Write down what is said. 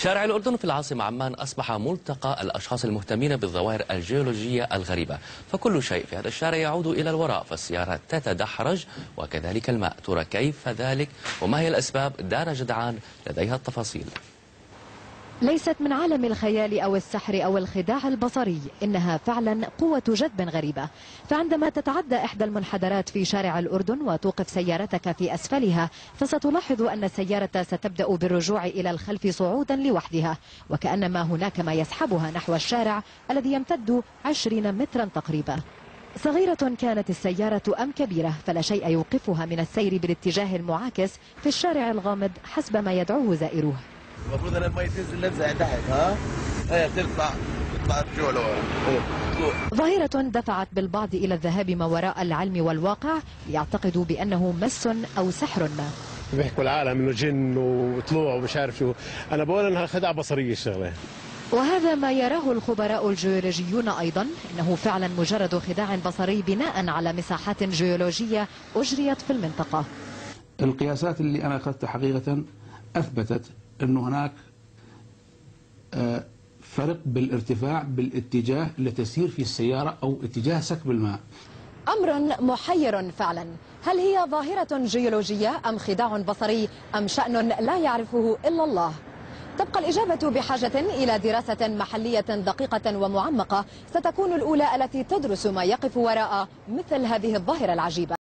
شارع الأردن في العاصمة عمان أصبح ملتقى الأشخاص المهتمين بالظواهر الجيولوجية الغريبة، فكل شيء في هذا الشارع يعود إلى الوراء، فالسيارات تتدحرج وكذلك الماء. ترى كيف ذلك وما هي الأسباب؟ دانا جدعان لديها التفاصيل. ليست من عالم الخيال أو السحر أو الخداع البصري، إنها فعلا قوة جذب غريبة. فعندما تتعدى إحدى المنحدرات في شارع الأردن وتوقف سيارتك في أسفلها، فستلاحظ أن السيارة ستبدأ بالرجوع إلى الخلف صعودا لوحدها، وكأنما هناك ما يسحبها نحو الشارع الذي يمتد 20 مترا تقريبا. صغيرة كانت السيارة أم كبيرة، فلا شيء يوقفها من السير بالاتجاه المعاكس في الشارع الغامض حسب ما يدعوه زائروه. المفروض ان المي تنزل نزع تحت، هي تطلع رجوع لورا. ظاهرة دفعت بالبعض إلى الذهاب ما وراء العلم والواقع، ليعتقدوا بأنه مس أو سحر ما. بيحكوا العالم انه جن وطلوع ومش عارف شو، انا بقول انها خدعة بصرية الشغلة. وهذا ما يراه الخبراء الجيولوجيون أيضا، إنه فعلا مجرد خداع بصري بناء على مساحات جيولوجية أجريت في المنطقة. القياسات اللي أنا أخذتها حقيقة أثبتت أنه هناك فرق بالارتفاع بالاتجاه اللي تسير فيه السيارة أو اتجاه سكب الماء. أمر محير فعلا. هل هي ظاهرة جيولوجية أم خداع بصري أم شأن لا يعرفه إلا الله؟ تبقى الإجابة بحاجة إلى دراسة محلية دقيقة ومعمقة، ستكون الأولى التي تدرس ما يقف وراء مثل هذه الظاهرة العجيبة.